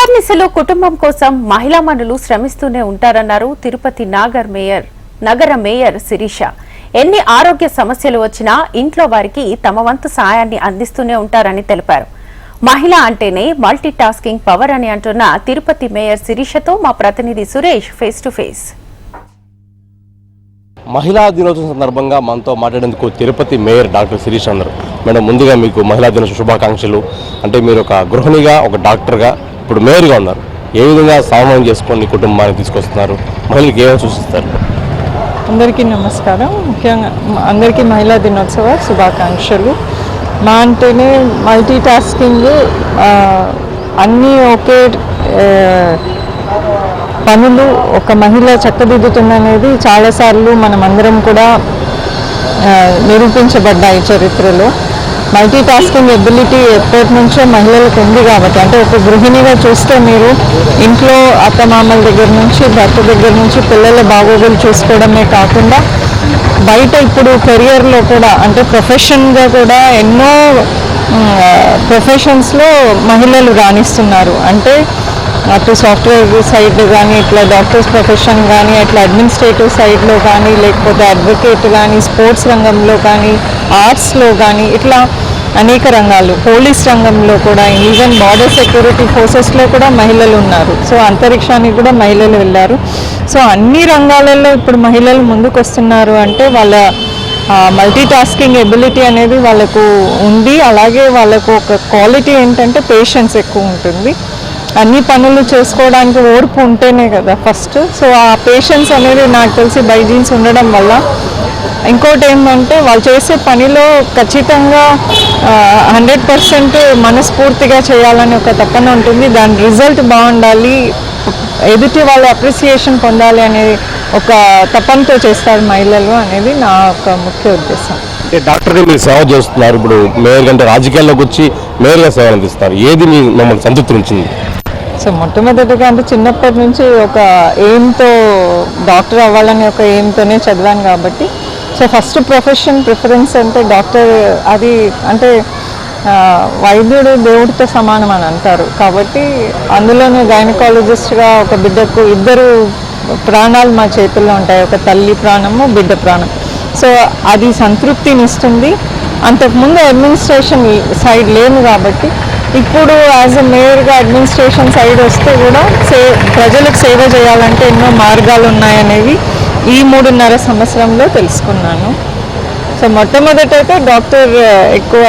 అహర్నిశలో కుటుంబం కోసం మహిళా మనులు శ్రమిస్తూనే ఉంటారన్నారు తిరుపతి నగర మేయర్ శిరీష. ఎన్ని ఆరోగ్య సమస్యలు వచ్చినా ఇంట్లో వారికి తమ వంతు సాయాన్ని అందిస్తూనే ఉంటారని తెలిపారు. మహిళ అంటేనే మల్టీ టాస్కింగ్ పవర్ అని అంటున్న తిరుపతి మేయర్ శిరీషతో మా ప్రతినిధి సురేష్ ఫేస్ టు ఫేస్. మహిళా దినోత్సవం సందర్భంగా మనతో మాట్లాడేందుకు తిరుపతి మేయర్ డాక్టర్ శిరీష ఉన్నారు. మేడం, ముందుగా మీకు మహిళా దినోత్సవ శుభాకాంక్షలు. అంటే మీరు ఒక గృహిణిగా, ఒక డాక్టర్గా, ఇప్పుడు మేయర్గా ఉన్నారు. ఏ విధంగా సమన్వయం చేసుకొని కుటుంబాన్ని తీసుకొస్తున్నారు? మహిళలకు ఏమైనా సూచిస్తారు? అందరికీ నమస్కారం. ముఖ్యంగా అందరికీ మహిళా దినోత్సవ శుభాకాంక్షలు. మా అంటేనే మల్టీ టాస్కింగ్, అన్నీ ఒకే పనులు ఒక మహిళ చక్కదిద్దుతుందనేది చాలాసార్లు మనం అందరం కూడా నిరూపించబడ్డాయి చరిత్రలో. మల్టీ టాస్కింగ్ ఎబిలిటీ ఎప్పటి నుంచో మహిళలకు ఉంది కాబట్టి, అంటే ఒక గృహిణిగా చూస్తే మీరు ఇంట్లో అత్తమామల దగ్గర నుంచి, భర్త దగ్గర నుంచి పిల్లల బాగోగులు చూసుకోవడమే కాకుండా బయట ఇప్పుడు కెరియర్లో కూడా, అంటే ప్రొఫెషన్గా కూడా ఎన్నో ప్రొఫెషన్స్లో మహిళలు రాణిస్తున్నారు. అంటే అటు సాఫ్ట్వేర్ సైడ్ కానీ, ఇట్లా డాక్టర్స్ ప్రొఫెషన్ కానీ, అట్లా అడ్మినిస్ట్రేటివ్ సైడ్లో కానీ, లేకపోతే అడ్వకేట్ కానీ, స్పోర్ట్స్ రంగంలో కానీ, ఆర్ట్స్లో కానీ, ఇట్లా అనేక రంగాలు, పోలీస్ రంగంలో కూడా, ఈవెన్ బార్డర్ సెక్యూరిటీ ఫోర్సెస్లో కూడా మహిళలు ఉన్నారు. సో అంతరిక్షానికి కూడా మహిళలు వెళ్ళారు. సో అన్ని రంగాలలో ఇప్పుడు మహిళలు ముందుకు వస్తున్నారు అంటే వాళ్ళ మల్టీ టాస్కింగ్ ఎబిలిటీ అనేది వాళ్ళకు ఉంది. అలాగే వాళ్ళకు ఒక క్వాలిటీ ఏంటంటే పేషెన్స్ ఎక్కువ ఉంటుంది. అన్ని పనులు చేసుకోవడానికి ఓర్పు ఉంటేనే కదా ఫస్ట్. సో ఆ పేషెన్స్ అనేది నాకు తెలిసి బై జీన్స్ ఉండడం వల్ల. ఇంకోటి ఏంటంటే వాళ్ళు చేసే పనిలో ఖచ్చితంగా 100% మనస్ఫూర్తిగా చేయాలని ఒక తపన ఉంటుంది. దాని రిజల్ట్ బాగుండాలి, ఎదుటి వాళ్ళు అప్రిసియేషన్ పొందాలి అనే ఒక తపనతో చేస్తారు మహిళలు అనేది నా ఒక ముఖ్య ఉద్దేశం. అంటే డాక్టర్గా మీరు సేవ చేస్తున్నారు. ఇప్పుడు మేయర్ కంటే రాజకీయాల్లోకి వచ్చి మేయర్గా సేవలు అందిస్తారు. ఏది మిమ్మల్ని సంతృప్తి ఉంచింది? సో మొట్టమొదటిగా అంటే చిన్నప్పటి నుంచి ఒక ఎయిమ్తో డాక్టర్ అవ్వాలని ఒక ఎయిమ్తోనే చదివాను కాబట్టి, సో ఫస్ట్ ప్రొఫెషన్ ప్రిఫరెన్స్ అంటే డాక్టర్. అది అంటే వైద్యుడు దేవుడితో సమానం అని అంటారు కాబట్టి, అందులోనూ గైనకాలజిస్ట్గా ఒక బిడ్డకు 2 ప్రాణాలు మా చేతుల్లో ఉంటాయి, ఒక తల్లి ప్రాణము, బిడ్డ ప్రాణం. సో అది సంతృప్తిని ఇస్తుంది. అంతకుముందు అడ్మినిస్ట్రేషన్ సైడ్ లేను కాబట్టి, ఇప్పుడు యాజ్ ఎ మేయర్గా అడ్మినిస్ట్రేషన్ సైడ్ వస్తే కూడా ప్రజలకు సేవ చేయాలంటే ఎన్నో మార్గాలు ఉన్నాయనేవి ఈ 3.5 సంవత్సరంలో తెలుసుకున్నాను. సో మొట్టమొదటైతే డాక్టర్ ఎక్కువ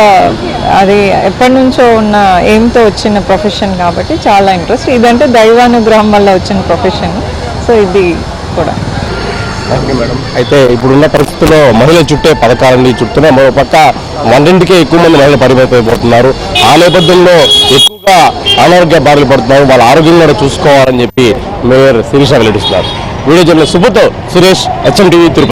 అది ఎప్పటి నుంచో ఉన్న ఎయిమ్తో వచ్చిన ప్రొఫెషన్ కాబట్టి చాలా ఇంట్రెస్ట్. ఇదంటే దైవానుగ్రహం వల్ల వచ్చిన ప్రొఫెషన్. సో ఇది కూడా. Okay madam. అయితే ఇప్పుడున్న పరిస్థితుల్లో మహిళల చుట్టే పథకాలన్నీ చుట్టూనే మరో పక్క 100కే ఎక్కువ మంది మహిళలు పరిమితమైపోతున్నారు. ఆ నేపథ్యంలో ఎక్కువగా అనారోగ్య బారిన పడుతున్నారు. వాళ్ళ ఆరోగ్యం కూడా చూసుకోవాలని చెప్పి మేయర్ శిరీష వెల్లడిస్తున్నారు. వీడియో జర్నలిస్ట్ సుబ్బుతో సురేష్, HM TV తిరుపతి.